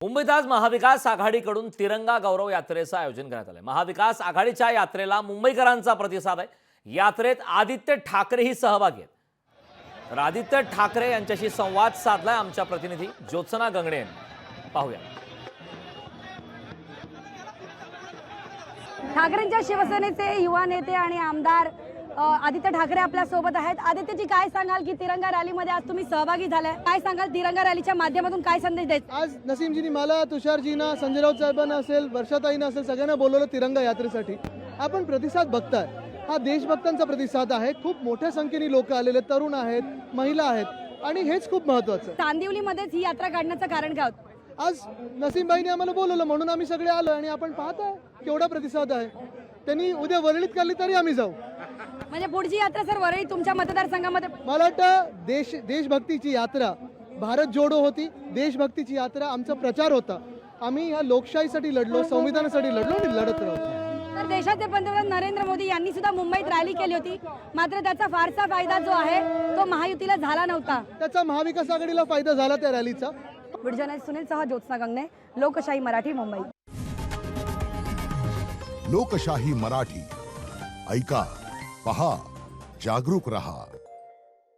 मुंबईत आज महाविकास आघाडीकडून तिरंगा गौरव यात्रेचं आयोजन करण्यात आलंय। महाविकास आघाडीच्या यात्रेला मुंबईकरांचा प्रतिसाद आहे। यात्रेत आदित्य ठाकरेही सहभागी आहेत। तर आदित्य ठाकरे यांच्याशी संवाद साधलाय आमच्या प्रतिनिधी ज्योत्सना गंगणे यांनी। पाहूया। ठाकरेंच्या शिवसेनेचे युवा नेते आणि आमदार आदित्य ठाकरे आपल्या सोबत आहेत। आदित्यजी, काय सांगाल की तिरंगा रॅलीमध्ये आज तुम्ही सहभागी झालाय? काय सांगाल तिरंगा रॅलीच्या माध्यमातून काय संदेश द्यायचा? आज नसीमजींनी मला, तुषारजींना, संजय राऊत साहेबांना असेल, वर्षाताईंना असेल, सगळ्यांना बोलवलं तिरंगा यात्रेसाठी। आपण प्रतिसाद बघताय, हा देशभक्तांचा प्रतिसाद आहे। खूप मोठ्या संख्येने लोक आलेले, तरुण आहेत, महिला आहेत आणि हेच खूप महत्त्वाचं। चांदिवलीमध्येच ही यात्रा काढण्याचं कारण काय होतं? आज नसीमबाईंनी आम्हाला बोलवलं म्हणून आम्ही सगळे आलो आणि आपण पाहताय केवढा प्रतिसाद आहे। त्यांनी उद्या वरळीत काढली तरी आम्ही जाऊ। म्हणजे पुढची यात्रा सर वरळी तुमच्या मतदारसंघामध्ये? मला वाटतं देशभक्तीची यात्रा भारत जोडो होती, देशभक्तीची यात्रा आमचा प्रचार होता। आम्ही ह्या लोकशाहीसाठी लढलो, संविधानासाठी लढलो आणि लढत राहतो। तर देशाचे पंतप्रधान नरेंद्र मोदी यांनी सुद्धा मुंबईत रॅली केली होती, मात्र त्याचा फारसा फायदा जो आहे तो महायुतीला झाला नव्हता। त्याचा महाविकास आघाडीला फायदा झाला त्या रॅलीचा। जर्नलिस्ट सुनील सह ज्योत्सना गंगणे, लोकशाही मराठी, मुंबई। लोकशाही मराठी ऐका, पहा, जागरूक रहा।